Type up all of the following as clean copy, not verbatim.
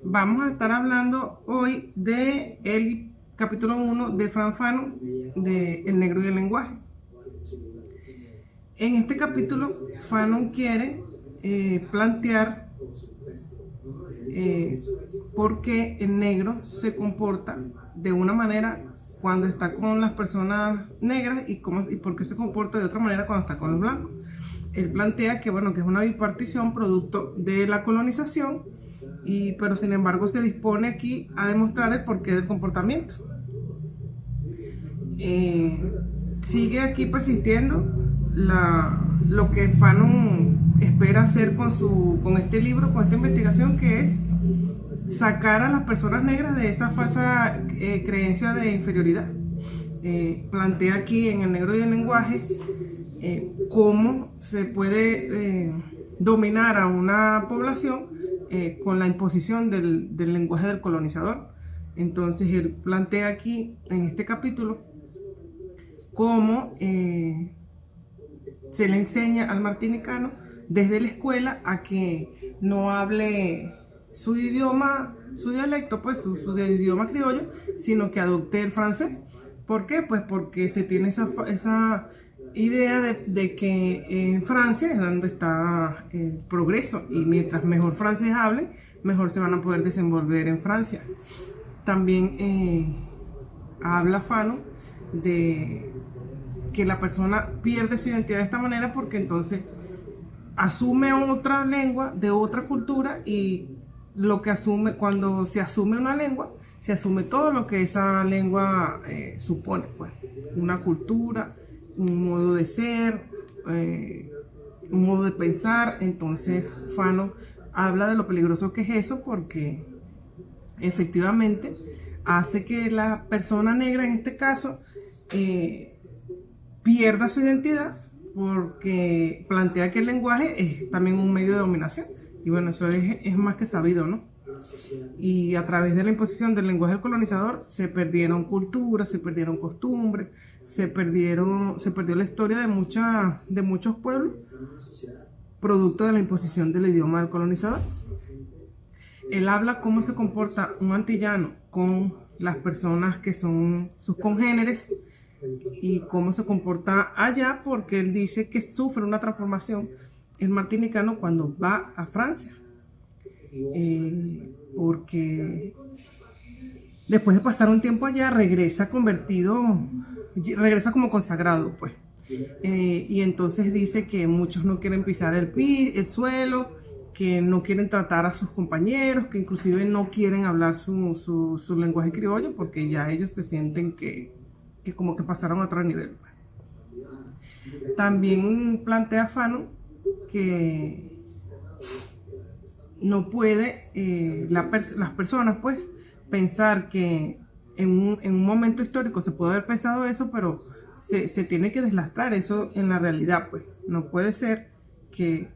Vamos a estar hablando hoy de el capítulo 1 de Frantz Fanon, de El negro y el lenguaje. En este capítulo, Fanon quiere plantear por qué el negro se comporta de una manera cuando está con las personas negras y por qué se comporta de otra manera cuando está con los blancos. Él plantea que, bueno, que es una bipartición producto de la colonización, pero sin embargo se dispone aquí a demostrar el porqué del comportamiento. Sigue aquí persistiendo lo que Fanon espera hacer con este libro, con esta investigación, que es sacar a las personas negras de esa falsa creencia de inferioridad. Plantea aquí en El negro y el lenguaje cómo se puede dominar a una población con la imposición del lenguaje del colonizador. Entonces él plantea aquí en este capítulo cómo se le enseña al martinicano desde la escuela a que no hable su idioma, su dialecto, pues su idioma criollo, sino que adopte el francés. ¿Por qué? Pues porque se tiene esa idea de que en Francia es donde está el progreso, y mientras mejor francés hablen, mejor se van a poder desenvolver en Francia. También habla Fanon de que la persona pierde su identidad de esta manera porque entonces asume otra lengua de otra cultura, y lo que asume, cuando se asume una lengua, se asume todo lo que esa lengua supone, pues una cultura, un modo de ser, un modo de pensar. Entonces Fanon habla de lo peligroso que es eso, porque efectivamente hace que la persona negra, en este caso, pierda su identidad, porque plantea que el lenguaje es también un medio de dominación. Y bueno, eso es más que sabido, ¿no? Y a través de la imposición del lenguaje del colonizador se perdieron culturas, se perdieron costumbres, se perdió la historia de muchos pueblos, producto de la imposición del idioma del colonizador. Él habla cómo se comporta un antillano con las personas que son sus congéneres y cómo se comporta allá, porque él dice que sufre una transformación el martinicano cuando va a Francia, porque después de pasar un tiempo allá regresa como consagrado, pues. Y entonces dice que muchos no quieren pisar el suelo, que no quieren tratar a sus compañeros, que inclusive no quieren hablar su lenguaje criollo, porque ya ellos se sienten que como que pasaron a otro nivel. También plantea Fanon que no puede las personas, pues, pensar que en un momento histórico se puede haber pensado eso, pero se tiene que deslastrar eso en la realidad, pues. No puede ser que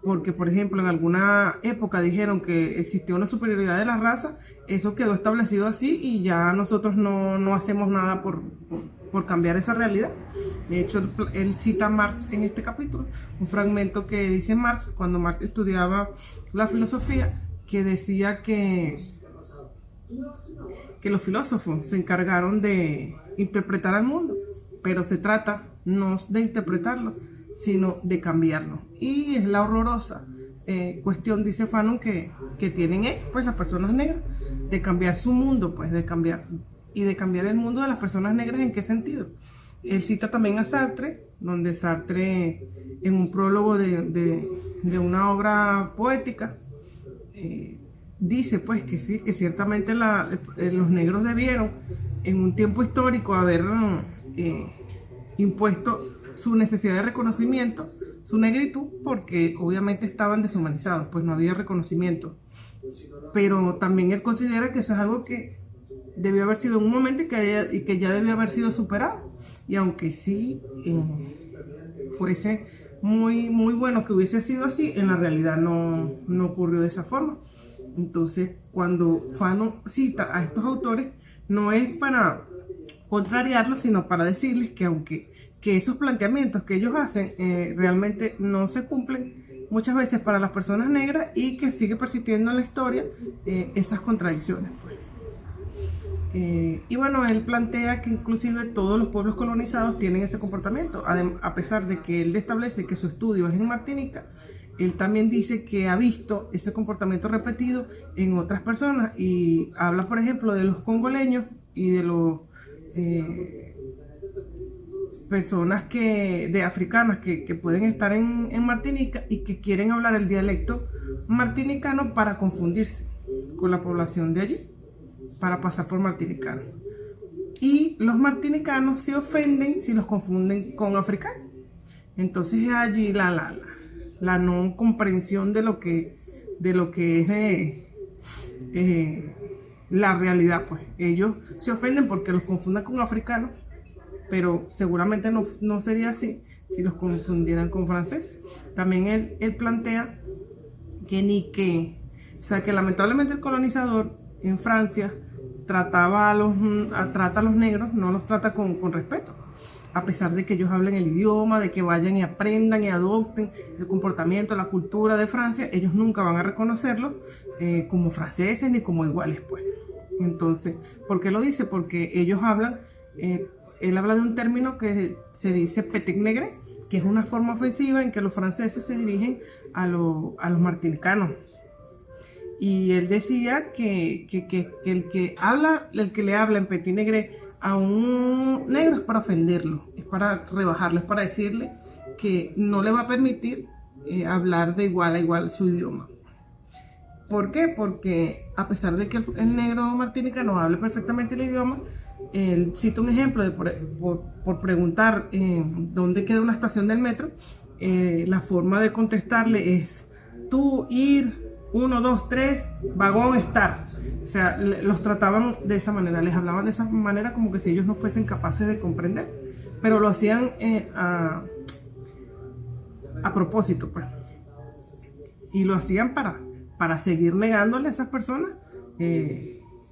porque, por ejemplo, en alguna época dijeron que existía una superioridad de la raza, eso quedó establecido así y ya nosotros no hacemos nada por cambiar esa realidad. De hecho, él cita a Marx en este capítulo, un fragmento que dice Marx cuando Marx estudiaba la filosofía, que decía que los filósofos se encargaron de interpretar al mundo, pero se trata no de interpretarlo, sino de cambiarlo. Y es la horrorosa cuestión, dice Fanon, que tienen pues las personas negras, de cambiar su mundo, pues de cambiar el mundo de las personas negras. ¿En qué sentido? Él cita también a Sartre, donde Sartre, en un prólogo de una obra poética, dice pues que sí, que ciertamente los negros debieron en un tiempo histórico haber impuesto su necesidad de reconocimiento, su negritud, porque obviamente estaban deshumanizados, pues no había reconocimiento. Pero también él considera que eso es algo que debió haber sido en un momento y que ya debió haber sido superado. Y aunque sí fuese muy, muy bueno que hubiese sido así, en la realidad no ocurrió de esa forma. Entonces, cuando Fanon cita a estos autores, no es para contrariarlos, sino para decirles que aunque esos planteamientos que ellos hacen realmente no se cumplen, muchas veces para las personas negras y que sigue persistiendo en la historia esas contradicciones, pues. Y bueno, él plantea que inclusive todos los pueblos colonizados tienen ese comportamiento, a pesar de que él establece que su estudio es en Martinica. Él también dice que ha visto ese comportamiento repetido en otras personas y habla, por ejemplo, de los congoleños y de los personas de africanas que pueden estar en Martinica y que quieren hablar el dialecto martinicano para confundirse con la población de allí, para pasar por martinicanos. Y los martinicanos se ofenden si los confunden con africanos. Entonces es allí la no comprensión de lo que es la realidad, pues. Ellos se ofenden porque los confundan con africanos, pero seguramente no sería así si los confundieran con franceses. También él plantea que lamentablemente el colonizador en Francia trata a los negros, no los trata con respeto, a pesar de que ellos hablen el idioma, de que vayan y aprendan y adopten el comportamiento, la cultura de Francia. Ellos nunca van a reconocerlos como franceses ni como iguales, pues. Entonces, ¿por qué lo dice? Porque ellos hablan, él habla de un término que se dice petit negre, que es una forma ofensiva en que los franceses se dirigen a los martinicanos. Y él decía que el que le habla en petit negre a un negro es para ofenderlo, es para rebajarlo, es para decirle que no le va a permitir hablar de igual a igual su idioma. ¿Por qué? Porque a pesar de que el negro martinicano hable perfectamente el idioma, él cita un ejemplo de por preguntar dónde queda una estación del metro, la forma de contestarle es tú, ir, 1, 2, 3, vagón, estar. O sea, los trataban de esa manera, les hablaban de esa manera como que si ellos no fuesen capaces de comprender, pero lo hacían a propósito, pues. Y lo hacían para seguir negándole a esas personas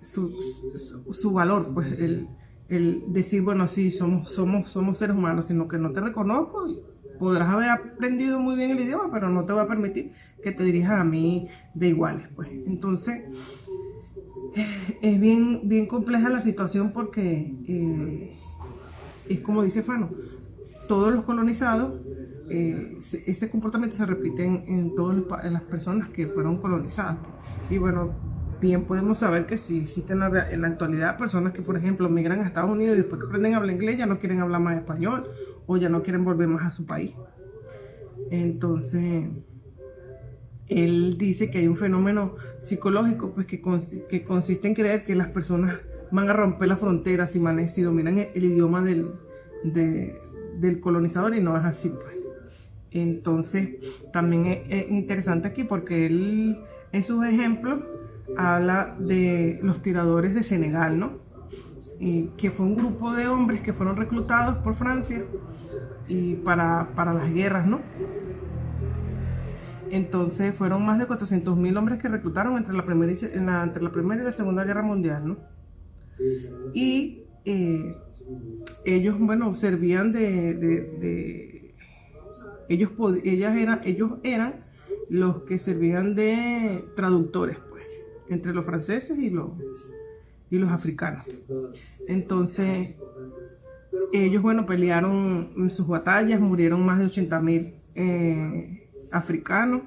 su valor, pues el decir, bueno, sí, somos seres humanos, sino que no te reconozco. Podrás haber aprendido muy bien el idioma, pero no te va a permitir que te dirijas a mí de iguales, pues. Entonces, es bien compleja la situación porque es como dice Fano, todos los colonizados, ese comportamiento se repite en todas las personas que fueron colonizadas. Y bueno, bien podemos saber que sí existen en la actualidad personas que, por ejemplo, migran a Estados Unidos y después que aprenden a hablar inglés ya no quieren hablar más español o ya no quieren volver más a su país. Entonces, él dice que hay un fenómeno psicológico, pues, que consiste en creer que las personas van a romper las fronteras si dominan el idioma del colonizador, y no es así, pues. Entonces, también es interesante aquí porque él, en sus ejemplos, habla de los tiradores de Senegal, ¿no? Y que fue un grupo de hombres que fueron reclutados por Francia y para las guerras, ¿no? Entonces fueron más de 400.000 hombres que reclutaron entre la primera y la Segunda Guerra Mundial, ¿no? Y ellos, bueno, servían ellos eran los que servían de traductores, pues, entre los franceses y los africanos. Entonces, ellos, bueno, pelearon en sus batallas, murieron más de 80.000 africanos,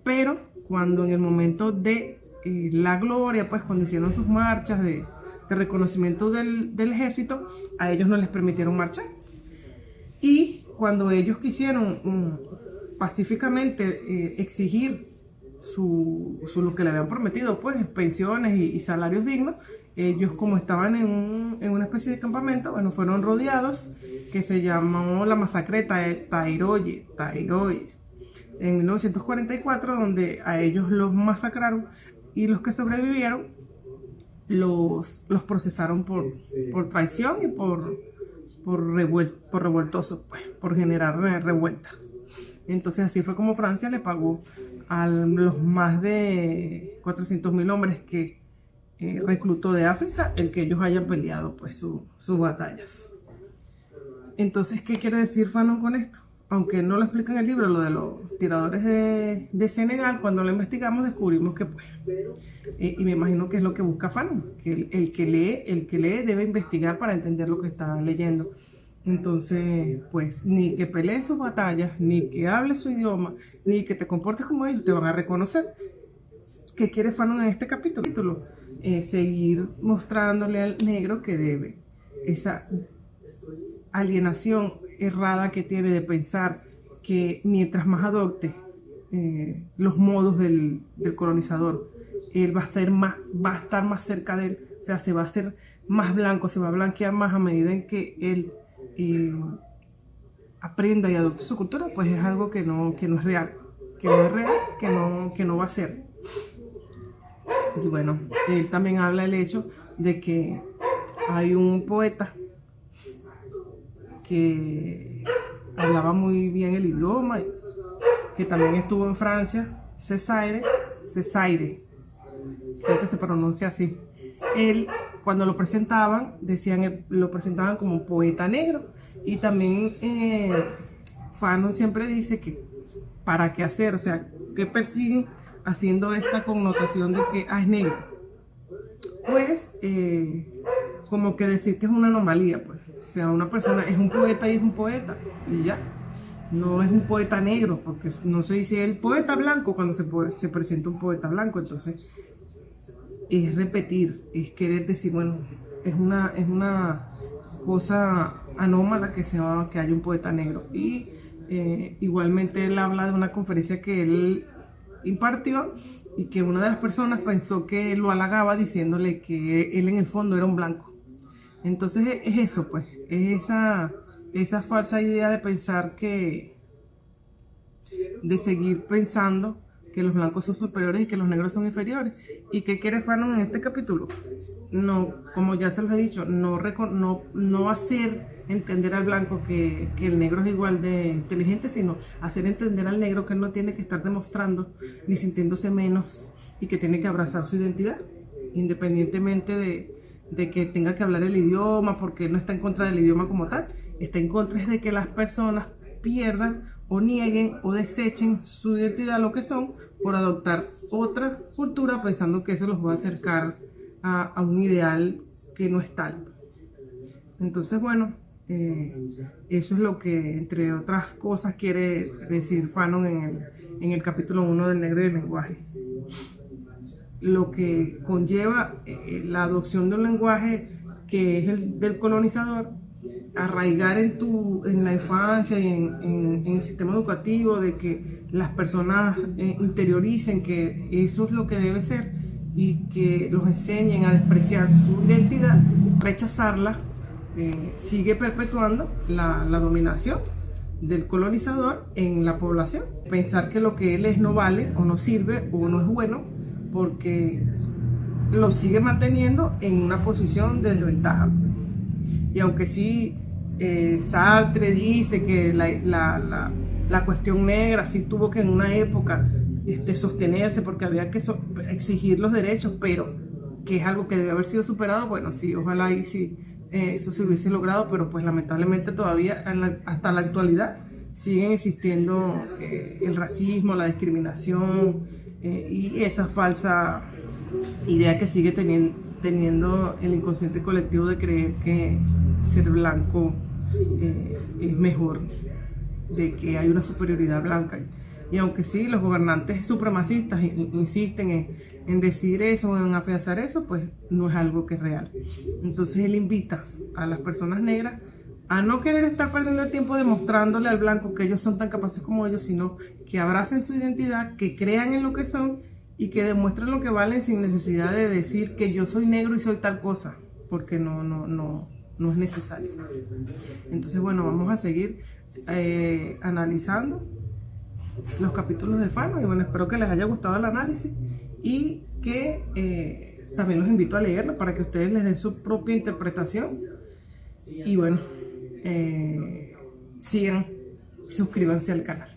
pero cuando en el momento de la gloria, pues cuando hicieron sus marchas de reconocimiento del ejército, a ellos no les permitieron marchar. Y cuando ellos quisieron pacíficamente exigir lo que le habían prometido, pues pensiones y salarios dignos, ellos, como estaban en una especie de campamento, bueno, fueron rodeados, que se llamó la masacre de Tairoye, en 1944, donde a ellos los masacraron y los que sobrevivieron los procesaron por traición y por revueltosos, pues, por generar revuelta. Entonces así fue como Francia le pagó a los más de 400.000 hombres que reclutó de África el que ellos hayan peleado, pues, sus batallas. Entonces, ¿qué quiere decir Fanon con esto? aunque no lo explica en el libro, lo de los tiradores de Senegal, cuando lo investigamos descubrimos que pues, y me imagino que es lo que busca Fanon, que el que lee debe investigar para entender lo que está leyendo. Entonces, pues, ni que pelees sus batallas, ni que hables su idioma, ni que te comportes como ellos, te van a reconocer. ¿Qué quiere Fanon en este capítulo? Seguir mostrándole al negro que debe esa alienación errada que tiene de pensar que mientras más adopte los modos del colonizador, él va a estar más cerca de él, o sea, se va a hacer más blanco, se va a blanquear más a medida en que él aprenda y adopte su cultura. Pues es algo que no es real, que no va a ser. Y bueno, él también habla del hecho de que hay un poeta que hablaba muy bien el idioma, que también estuvo en Francia, Césaire, creo que se pronuncia así. Él, cuando lo presentaban, lo presentaban como un poeta negro. Y también Fanon siempre dice que para qué hacer, o sea, que persiguen haciendo esta connotación de que es negro. Pues como que decir que es una anomalía, pues. O sea, una persona es un poeta y es un poeta, y ya. No es un poeta negro, porque no se dice el poeta blanco cuando se presenta un poeta blanco. Entonces, es repetir, es querer decir, bueno, es una cosa anómala que haya un poeta negro. Y igualmente él habla de una conferencia que él impartió y que una de las personas pensó que lo halagaba diciéndole que él en el fondo era un blanco. Entonces es eso, pues, es esa falsa idea de pensar de seguir pensando que los blancos son superiores y que los negros son inferiores. ¿Y qué quiere Fanon en este capítulo? No, como ya se los he dicho, no hacer entender al blanco que el negro es igual de inteligente, sino hacer entender al negro que él no tiene que estar demostrando ni sintiéndose menos y que tiene que abrazar su identidad, independientemente de que tenga que hablar el idioma, porque él no está en contra del idioma como tal, está en contra de que las personas pierdan o nieguen o desechen su identidad, lo que son, por adoptar otra cultura pensando que eso los va a acercar a un ideal que no es tal. Entonces, bueno, eso es lo que, entre otras cosas, quiere decir Fanon en el capítulo 1 del Negro y el lenguaje. Lo que conlleva la adopción de un lenguaje que es el del colonizador, arraigar en la infancia y en el sistema educativo, de que las personas interioricen que eso es lo que debe ser y que los enseñen a despreciar su identidad, rechazarla, sigue perpetuando la dominación del colonizador en la población. Pensar que lo que él es no vale o no sirve o no es bueno, porque lo sigue manteniendo en una posición de desventaja. Y aunque sí Sartre dice que la cuestión negra sí tuvo que en una época sostenerse porque había que exigir los derechos, pero que es algo que debe haber sido superado, bueno, sí, ojalá y sí, eso se hubiese logrado, pero pues lamentablemente todavía hasta la actualidad siguen existiendo el racismo, la discriminación y esa falsa idea que sigue teniendo el inconsciente colectivo de creer que ser blanco es mejor, de que hay una superioridad blanca. Y aunque sí, los gobernantes supremacistas insisten en decir eso, en afianzar eso, pues no es algo que es real. Entonces él invita a las personas negras a no querer estar perdiendo el tiempo demostrándole al blanco que ellos son tan capaces como ellos, sino que abracen su identidad, que crean en lo que son y que demuestren lo que valen sin necesidad de decir que yo soy negro y soy tal cosa, porque no es necesario. Entonces, bueno, vamos a seguir analizando los capítulos de Fanon y bueno, espero que les haya gustado el análisis y que también los invito a leerlo para que ustedes les den su propia interpretación. Y bueno, sigan, suscríbanse al canal.